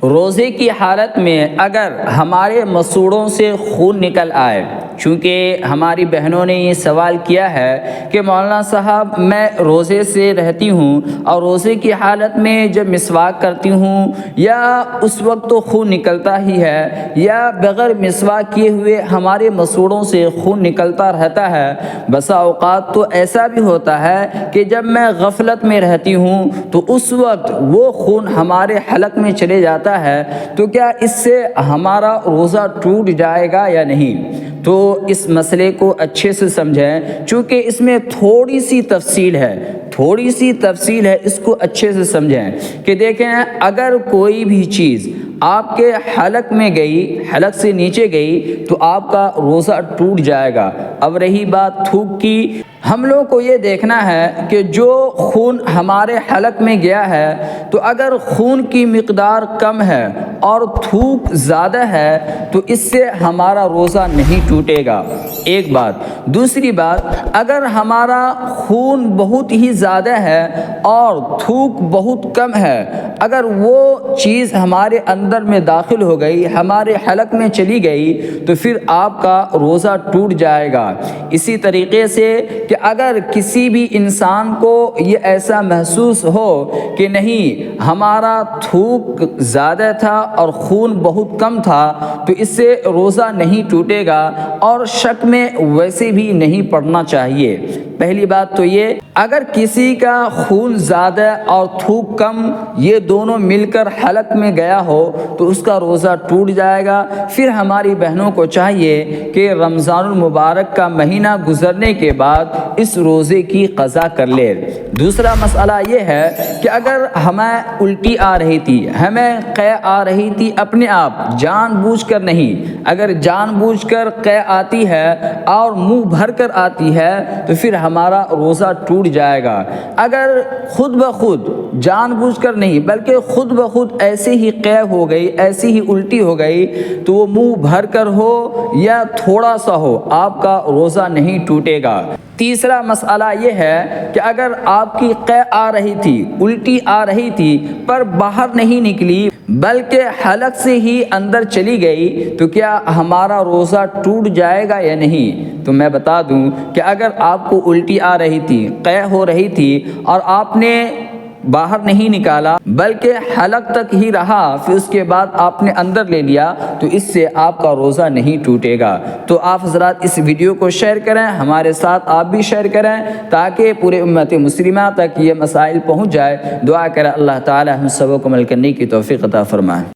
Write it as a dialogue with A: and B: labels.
A: روزے کی حالت میں اگر ہمارے مسوڑوں سے خون نکل آئے، چونکہ ہماری بہنوں نے یہ سوال کیا ہے کہ مولانا صاحب میں روزے سے رہتی ہوں اور روزے کی حالت میں جب مسواک کرتی ہوں یا اس وقت تو خون نکلتا ہی ہے، یا بغیر مسواک کیے ہوئے ہمارے مسوڑوں سے خون نکلتا رہتا ہے۔ بسا اوقات تو ایسا بھی ہوتا ہے کہ جب میں غفلت میں رہتی ہوں تو اس وقت وہ خون ہمارے حلق میں چلے جاتا ہے، تو کیا اس سے ہمارا روزہ ٹوٹ جائے گا یا نہیں؟ تو اس مسئلے کو اچھے سے سمجھیں، چونکہ اس میں تھوڑی سی تفصیل ہے، اس کو اچھے سے سمجھیں کہ دیکھیں اگر کوئی بھی چیز آپ کے حلق میں گئی، حلق سے نیچے گئی تو آپ کا روزہ ٹوٹ جائے گا۔ اب رہی بات تھوک کی، ہم لوگ کو یہ دیکھنا ہے کہ جو خون ہمارے حلق میں گیا ہے تو اگر خون کی مقدار کم ہے اور تھوک زیادہ ہے تو اس سے ہمارا روزہ نہیں ٹوٹے گا، ایک بات۔ دوسری بات، اگر ہمارا خون بہت ہی زیادہ ہے اور تھوک بہت کم ہے، اگر وہ چیز ہمارے اندر میں داخل ہو گئی، ہمارے حلق میں چلی گئی تو پھر آپ کا روزہ ٹوٹ جائے گا۔ اسی طریقے سے کہ اگر کسی بھی انسان کو یہ ایسا محسوس ہو کہ نہیں ہمارا تھوک زیادہ تھا اور خون بہت کم تھا تو اس سے روزہ نہیں ٹوٹے گا، اور شک میں ویسے بھی نہیں پڑنا چاہیے۔ پہلی بات تو یہ، اگر کسی کا خون زیادہ اور تھوک کم یہ دونوں مل کر حلق میں گیا ہو تو اس کا روزہ ٹوٹ جائے گا۔ پھر ہماری بہنوں کو چاہیے کہ رمضان المبارک کا مہینہ گزرنے کے بعد اس روزے کی قضا کر لے۔ دوسرا مسئلہ یہ ہے کہ اگر ہمیں الٹی آ رہی تھی، ہمیں قے آ رہی تھی اپنے آپ، جان بوجھ کر نہیں، اگر جان بوجھ کر قے آتی ہے اور منہ بھر کر آتی ہے تو پھر ہمارا روزہ ٹوٹ جائے گا۔ اگر خود بخود جان بوجھ کر نہیں بلکہ خود بخود ایسے ہی قے ہو گئی، ایسی ہی الٹی ہو گئی، تو وہ منہ بھر کر ہو یا تھوڑا سا ہو، آپ کا روزہ نہیں ٹوٹے گا۔ تیسرا مسئلہ یہ ہے کہ اگر آپ کی قے آ رہی تھی، الٹی آ رہی تھی پر باہر نہیں نکلی بلکہ حلق سے ہی اندر چلی گئی تو کیا ہمارا روزہ ٹوٹ جائے گا یا نہیں؟ تو میں بتا دوں کہ اگر آپ کو الٹی آ رہی تھی، قے ہو رہی تھی اور آپ نے باہر نہیں نکالا بلکہ حلق تک ہی رہا، پھر اس کے بعد آپ نے اندر لے لیا تو اس سے آپ کا روزہ نہیں ٹوٹے گا۔ تو آپ حضرات اس ویڈیو کو شیئر کریں، ہمارے ساتھ آپ بھی شیئر کریں تاکہ پورے امت مسلمہ تک یہ مسائل پہنچ جائے۔ دعا کریں اللہ تعالی ہم سب کو عمل کرنے کی توفیق عطا فرمائے۔